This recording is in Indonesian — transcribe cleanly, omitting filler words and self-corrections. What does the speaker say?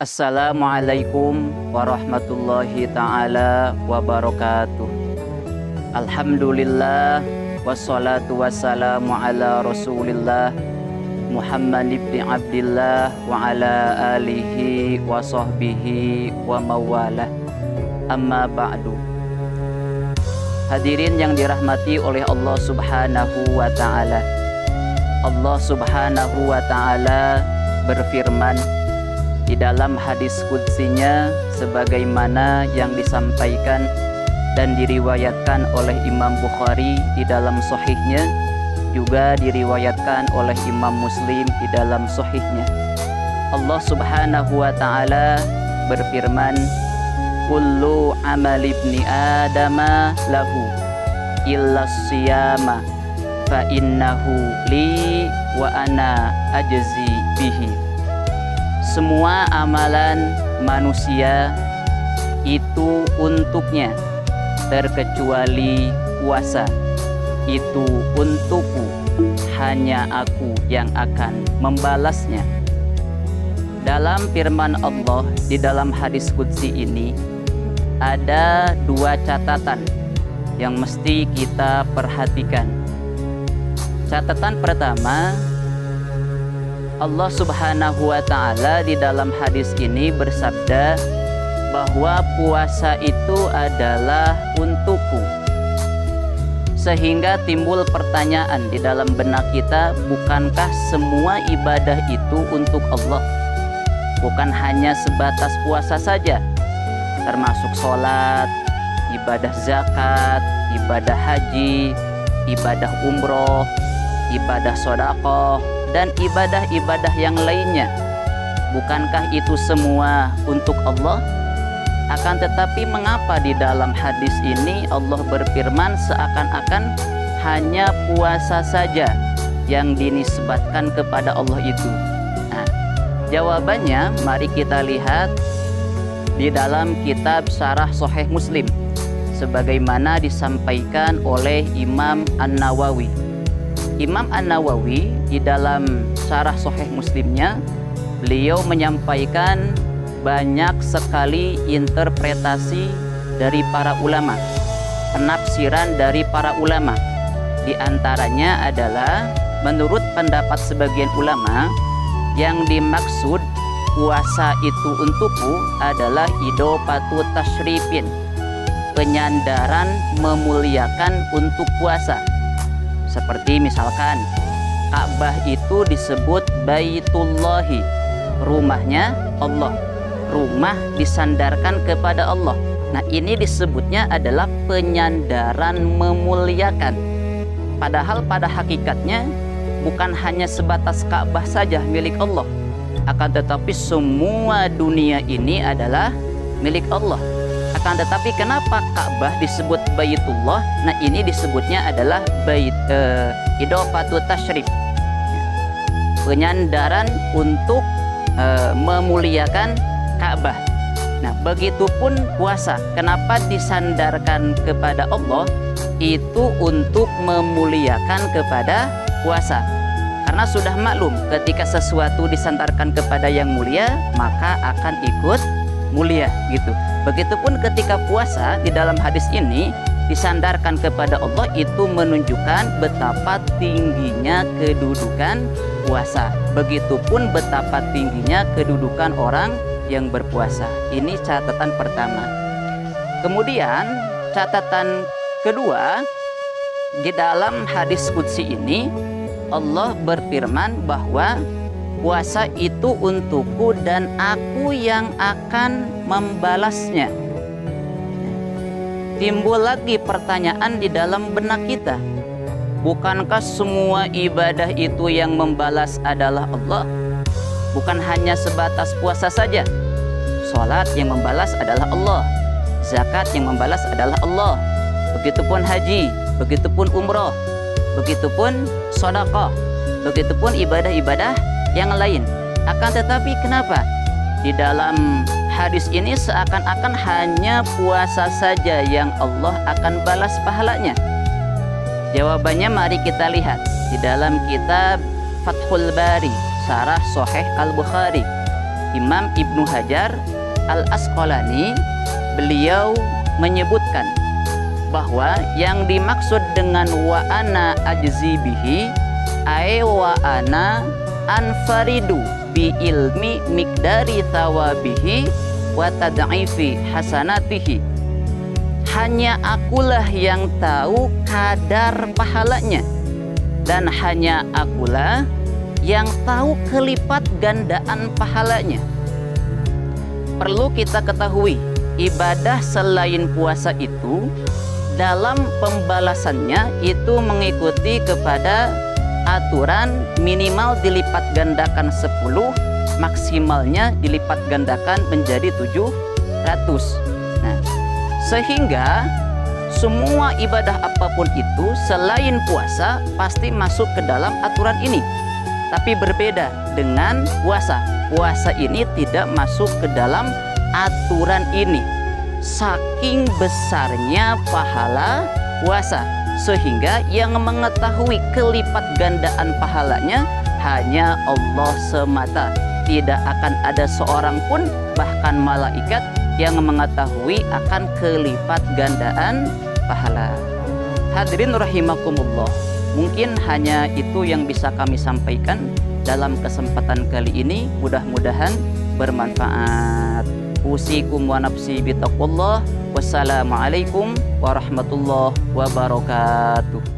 Assalamualaikum warahmatullahi ta'ala wabarakatuh. Alhamdulillah wassalatu wassalamu ala rasulillah Muhammad ibn Abdillah wa ala alihi wa sahbihi wa mawalah. Amma ba'du. Hadirin yang dirahmati oleh Allah subhanahu wa ta'ala. Allah subhanahu wa ta'ala berfirman di dalam hadis qudsinya sebagaimana yang disampaikan dan diriwayatkan oleh Imam Bukhari di dalam sahihnya, juga diriwayatkan oleh Imam Muslim di dalam sahihnya. Allah subhanahu wa ta'ala berfirman, kullu amali ibni adama lahu illa siyama fa innahu li wa ana ajzi bihi. Semua amalan manusia itu untuknya, terkecuali puasa. Itu untukku, hanya aku yang akan membalasnya. Dalam firman Allah di dalam hadis qudsi ini ada dua catatan yang mesti kita perhatikan. Catatan pertama, Allah subhanahu wa ta'ala di dalam hadis ini bersabda bahwa puasa itu adalah untukku. Sehingga timbul pertanyaan di dalam benak kita, bukankah semua ibadah itu untuk Allah? Bukan hanya sebatas puasa saja, termasuk sholat, ibadah zakat, ibadah haji, ibadah umroh, ibadah sedekah, dan ibadah-ibadah yang lainnya. Bukankah itu semua untuk Allah? Akan tetapi mengapa di dalam hadis ini Allah berfirman seakan-akan hanya puasa saja yang dinisbatkan kepada Allah itu? Nah, jawabannya mari kita lihat di dalam kitab Syarah Sahih Muslim sebagaimana disampaikan oleh Imam An-Nawawi. Imam An-Nawawi di dalam Syarah Sahih Muslimnya, beliau menyampaikan banyak sekali interpretasi dari para ulama, penafsiran dari para ulama. Di antaranya adalah menurut pendapat sebagian ulama, yang dimaksud puasa itu untukku adalah idopatu tasyrifin, penyandaran memuliakan untuk puasa. Seperti misalkan Ka'bah itu disebut Baitullahi, rumahnya Allah, rumah disandarkan kepada Allah. Nah, ini disebutnya adalah penyandaran memuliakan. Padahal pada hakikatnya bukan hanya sebatas Ka'bah saja milik Allah, akan tetapi semua dunia ini adalah milik Allah. Akan tetapi kenapa Ka'bah disebut Baitullah? Nah, ini disebutnya adalah idopatu tasyrif, penyandaran untuk memuliakan Ka'bah. Nah, begitupun puasa. Kenapa disandarkan kepada Allah? Itu untuk memuliakan kepada puasa. Karena sudah maklum ketika sesuatu disandarkan kepada yang mulia, maka akan ikut mulia gitu. Begitupun ketika puasa di dalam hadis ini disandarkan kepada Allah, itu menunjukkan betapa tingginya kedudukan puasa. Begitupun betapa tingginya kedudukan orang yang berpuasa. Ini catatan pertama. Kemudian catatan kedua, di dalam hadis qudsi ini Allah berfirman bahwa puasa itu untukku dan aku yang akan membalasnya. Timbul lagi pertanyaan di dalam benak kita, bukankah semua ibadah itu yang membalas adalah Allah? Bukan hanya sebatas puasa saja. Sholat yang membalas adalah Allah, zakat yang membalas adalah Allah, begitupun haji, begitupun umroh, begitupun sedekah, begitupun ibadah-ibadah yang lain. Akan tetapi kenapa di dalam hadis ini seakan-akan hanya puasa saja yang Allah akan balas pahalanya? Jawabannya mari kita lihat di dalam kitab Fathul Bari, Syarah Sahih Al-Bukhari. Imam Ibnu Hajar Al-Asqalani, beliau menyebutkan bahwa yang dimaksud dengan wa ana ajzi bihi ay wa ana anfaridu bi ilmi miqdari thawabihi wa tad'ifi hasanatihi. Hanya akulah yang tahu kadar pahalanya, dan hanya akulah yang tahu kelipat gandaan pahalanya. Perlu kita ketahui, ibadah selain puasa itu dalam pembalasannya itu mengikuti kepada aturan minimal dilipat gandakan 10, maksimalnya dilipat gandakan menjadi 700. Nah, sehingga semua ibadah apapun itu selain puasa pasti masuk ke dalam aturan ini. Tapi berbeda dengan puasa. Puasa ini tidak masuk ke dalam aturan ini. Saking besarnya pahala puasa, sehingga yang mengetahui kelipat gandaan pahalanya hanya Allah semata. Tidak akan ada seorang pun, bahkan malaikat, yang mengetahui akan kelipat gandaan pahala. Hadirin rahimakumullah, mungkin hanya itu yang bisa kami sampaikan dalam kesempatan kali ini. Mudah-mudahan bermanfaat. Usikum wa nafsi bitaqullah. Wassalamualaikum warahmatullahi wabarakatuh.